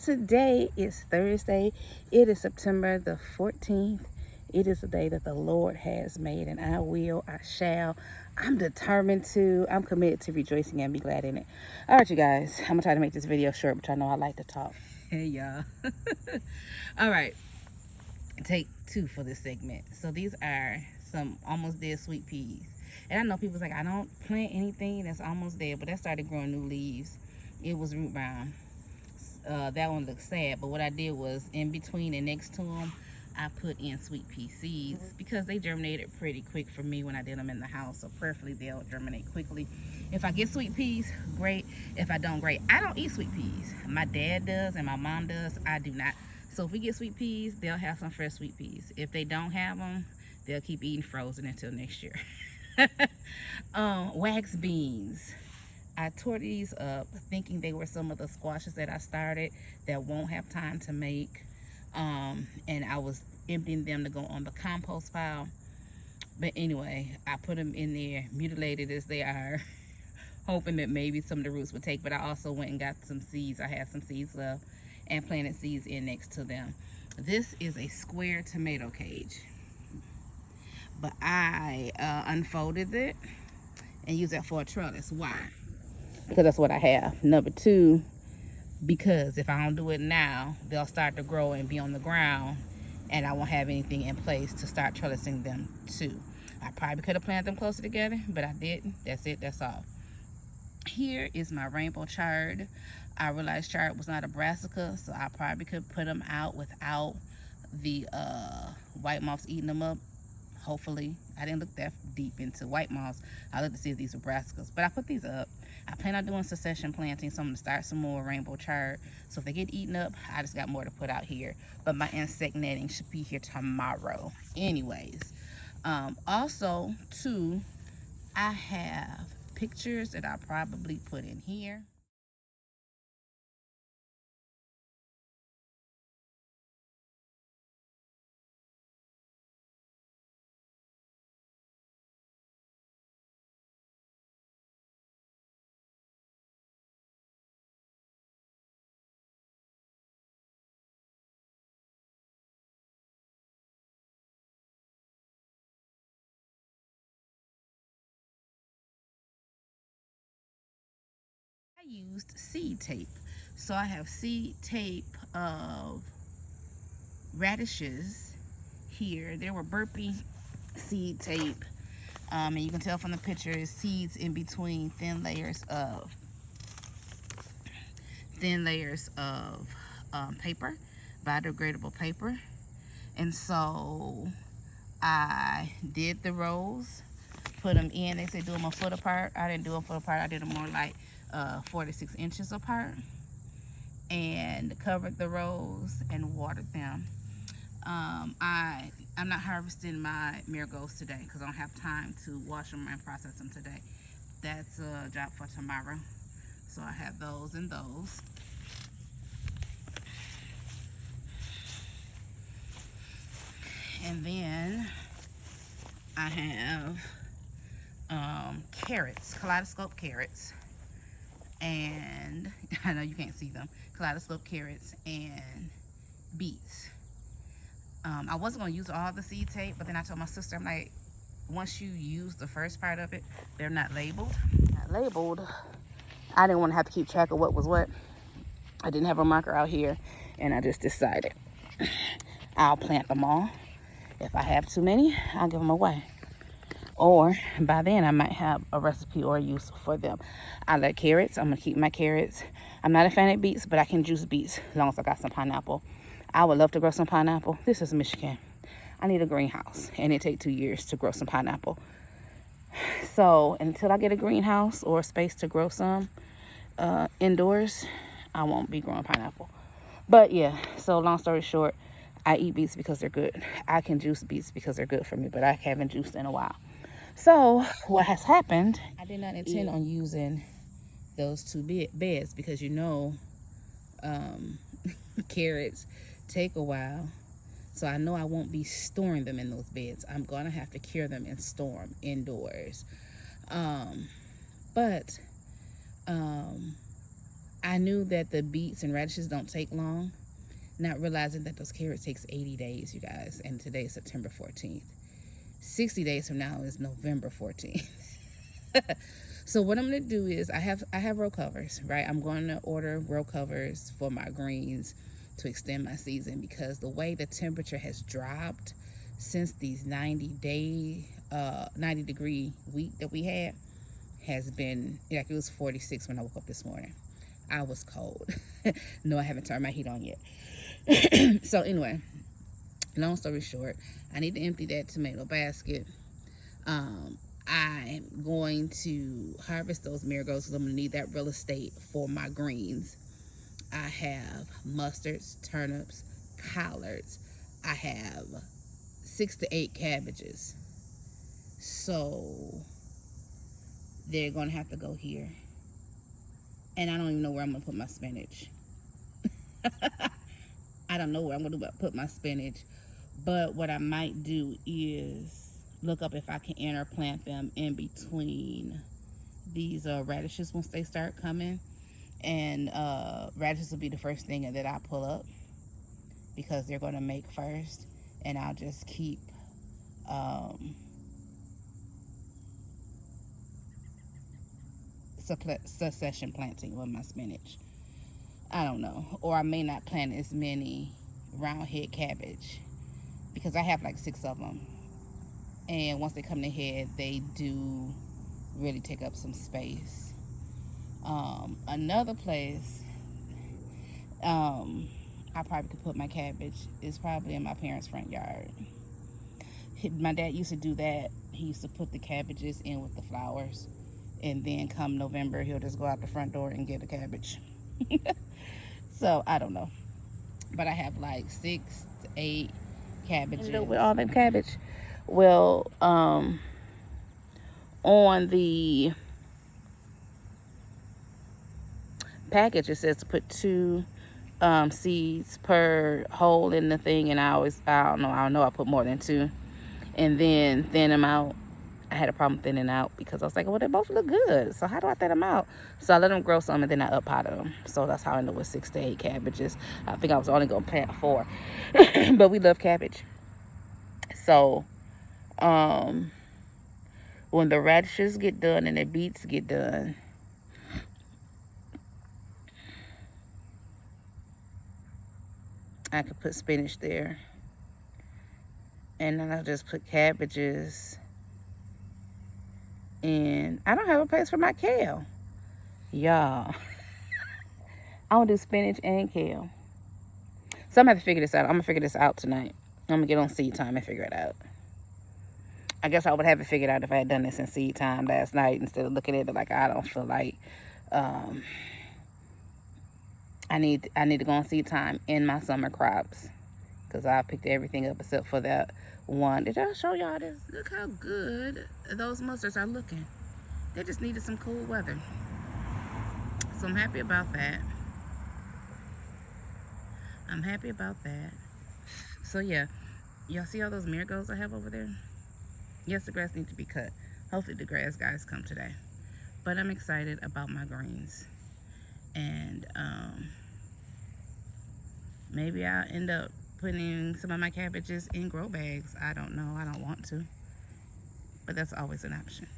today is Thursday. It is September the 14th. It is a day that the Lord has made, and I shall. I'm determined to. I'm committed to rejoicing and be glad in it. All right, you guys. I'm going to try to make this video short, but I know I like to talk. Hey, y'all. All right. Take two for this segment. So these are some almost dead sweet peas. And I know people's like, I don't plant anything that's almost dead, but that started growing new leaves. It was root bound. That one looks sad, but what I did was in between and next to them, I put in sweet pea seeds because they germinated pretty quick for me when I did them in the house. So preferably they'll germinate quickly. If I get sweet peas, great. If I don't, great. I don't eat sweet peas. My dad does and my mom does. I do not. So if we get sweet peas, they'll have some fresh sweet peas. If they don't have them, they'll keep eating frozen until next year. Wax beans. I tore these up thinking they were some of the squashes that I started that won't have time to make. And I was emptying them to go on the compost pile. But anyway, I put them in there, mutilated as they are, hoping that maybe some of the roots would take. But I also went and got some seeds. I had some seeds left and planted seeds in next to them. This is a square tomato cage. But I unfolded it and used that for a trellis. Why? Because that's what I have. Number two, because if I don't do it now, they'll start to grow and be on the ground, and I won't have anything in place to start trellising them to. I probably could have planted them closer together, but I didn't. That's it. That's all. Here is my rainbow chard. I realized chard was not a brassica, so I probably could put them out without the white moths eating them up. Hopefully. I didn't look that deep into white moths. I looked to see if these were brassicas, but I put these up. I plan on doing succession planting, so I'm going to start some more rainbow chard. So if they get eaten up, I just got more to put out here. But my insect netting should be here tomorrow. Anyways, also, too, I have pictures that I probably put in here. I used seed tape. So I have seed tape of radishes here. There were burpee seed tape. And you can tell from the pictures, seeds in between thin layers of paper, biodegradable paper. And so I did the rows, put them in. They said do them a foot apart. I didn't do them a foot apart. I did them more like 4 to 6 inches apart, and covered the rows and watered them. I'm not harvesting my marigolds today because I don't have time to wash them and process them today. That's a job for tomorrow. So I have those and those. And then I have carrots, kaleidoscope carrots. And I know you can't see them. Kaleidoscope carrots and beets. I wasn't going to use all the seed tape, but then I told my sister, I'm like, once you use the first part of it, they're not labeled. I didn't want to have to keep track of what was what. I didn't have a marker out here, and I just decided I'll plant them all. If I have too many, I'll give them away. Or by then I might have a recipe or a use for them. I like carrots. I'm going to keep my carrots. I'm not a fan of beets, but I can juice beets as long as I got some pineapple. I would love to grow some pineapple. This is Michigan. I need a greenhouse, and it takes 2 years to grow some pineapple. So until I get a greenhouse or a space to grow some indoors, I won't be growing pineapple. But yeah, so long story short, I eat beets because they're good. I can juice beets because they're good for me, but I haven't juiced in a while. So what has happened, I did not intend on using those two beds because carrots take a while. So I know I won't be storing them in those beds. I'm going to have to cure them and store them indoors. But I knew that the beets and radishes don't take long, not realizing that those carrots takes 80 days, you guys, and today is September 14th. 60 days from now is November 14th. So what I'm gonna do is I have row covers, right? I'm going to order row covers for my greens to extend my season, because the way the temperature has dropped since these 90 degree week that we had has been, like, it was 46 when I woke up this morning. I was cold. No, I haven't turned my heat on yet. So anyway, long story short, I need to empty that tomato basket. I'm going to harvest those marigolds because I'm going to need that real estate for my greens. I have mustards, turnips, collards. I have 6 to 8 cabbages. So they're going to have to go here. And I don't even know where I'm going to put my spinach. I don't know where I'm going to put my spinach. But what I might do is look up if I can interplant them in between these radishes once they start coming. And radishes will be the first thing that I pull up, because they're going to make first. And I'll just keep succession planting with my spinach. I don't know. Or I may not plant as many round head cabbage, because I have like 6 of them. And once they come to head, they do really take up some space. Another place I probably could put my cabbage is probably in my parents' front yard. My dad used to do that. He used to put the cabbages in with the flowers, and then come November, he'll just go out the front door and get a cabbage. So I don't know, but I have like 6 to 8 cabbages. And with all them cabbage, well, on the package it says to put 2 seeds per hole in the thing, and I don't know, I put more than 2, and then thin them out. I had a problem thinning out because I was like, well, they both look good, so how do I thin them out? So I let them grow some, and then I up potted them. So that's how I ended up with 6 to 8 cabbages. I think I was only gonna plant 4. But we love cabbage. So when the radishes get done and the beets get done, I could put spinach there. And then I'll just put cabbages. And I don't have a place for my kale. Y'all. I want to do spinach and kale. So I'm going to have to figure this out. I'm going to figure this out tonight. I'm going to get on seed time and figure it out. I guess I would have it figured out if I had done this in seed time last night, instead of looking at it like I don't feel like I need to go on seed time in my summer crops, because I picked everything up except for that one. Did I show y'all this? Look how good those mustards are looking. They just needed some cool weather. So I'm happy about that. So yeah, y'all see all those marigolds I have over there? Yes, the grass needs to be cut. Hopefully the grass guys come today. But I'm excited about my greens. And maybe I'll end up putting some of my cabbages in grow bags. I don't know. I don't want to. But that's always an option.